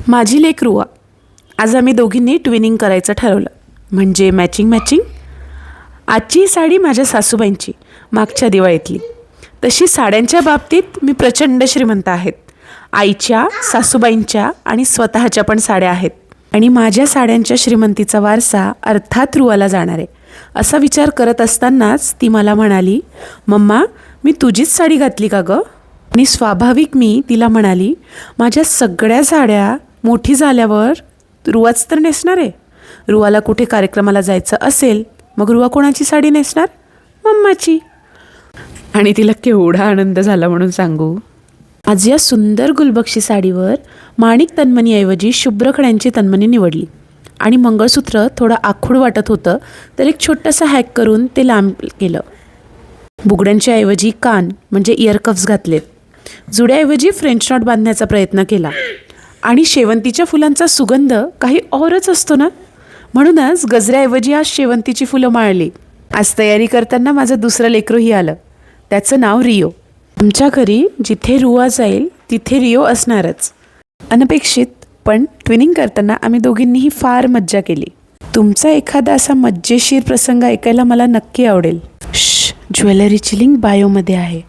माझी लेक रुआ. आज आम्ही दोघींनी ट्विनिंग करायचं ठरवलं, म्हणजे मॅचिंग. आजची साडी माझ्या सासूबाईंची, मागच्या दिवाळीतली. तशी साड्यांच्या बाबतीत मी प्रचंड श्रीमंत आहेत. आईच्या, सासूबाईंच्या आणि स्वतःच्या पण साड्या आहेत. आणि माझ्या साड्यांच्या श्रीमंतीचा वारसा अर्थात रुआला जाणार आहे. असा विचार करत असतानाच ती मला म्हणाली, मम्मा मी तुझीच साडी घातली का गं? आणि स्वाभाविक मी तिला म्हणाली, माझ्या सगळ्या साड्या मोठी झाल्यावर रुआच तर नेसणार आहे. रुआला कुठे कार्यक्रमाला जायचं असेल मग रुआ कोणाची साडी नेसणार? मम्माची. आणि तिला केवढा आनंद झाला म्हणून सांगू. आज या सुंदर गुलबक्षी साडीवर माणिक तन्मणीऐवजी शुभ्र खड्यांची तन्मणी निवडली. आणि मंगळसूत्र थोडं आखूड वाटत होतं तर एक छोटंसं हॅक करून ते लांब केलं. बुगड्यांच्या ऐवजी कान म्हणजे इयरकफ्स घातलेत. जुड्याऐवजी फ्रेंच नॉट बांधण्याचा प्रयत्न केला. आणि शेवंतीच्या फुलांचा सुगंध काही औरच असतो ना, म्हणूनच गजऱ्याऐवजी आज शेवंतीची फुलं माळली. आज तयारी करताना माझं दुसरं लेकरूही आलं. त्याचं नाव रिओ. आमच्या घरी जिथे रुआ जाईल तिथे रिओ असणारच. अनपेक्षित पण ट्विनिंग करताना आम्ही दोघींनीही फार मज्जा केली. तुमचा एखादा असा मज्जेशीर प्रसंग ऐकायला मला नक्की आवडेल. ज्वेलरीची लिंक बायोमध्ये आहे.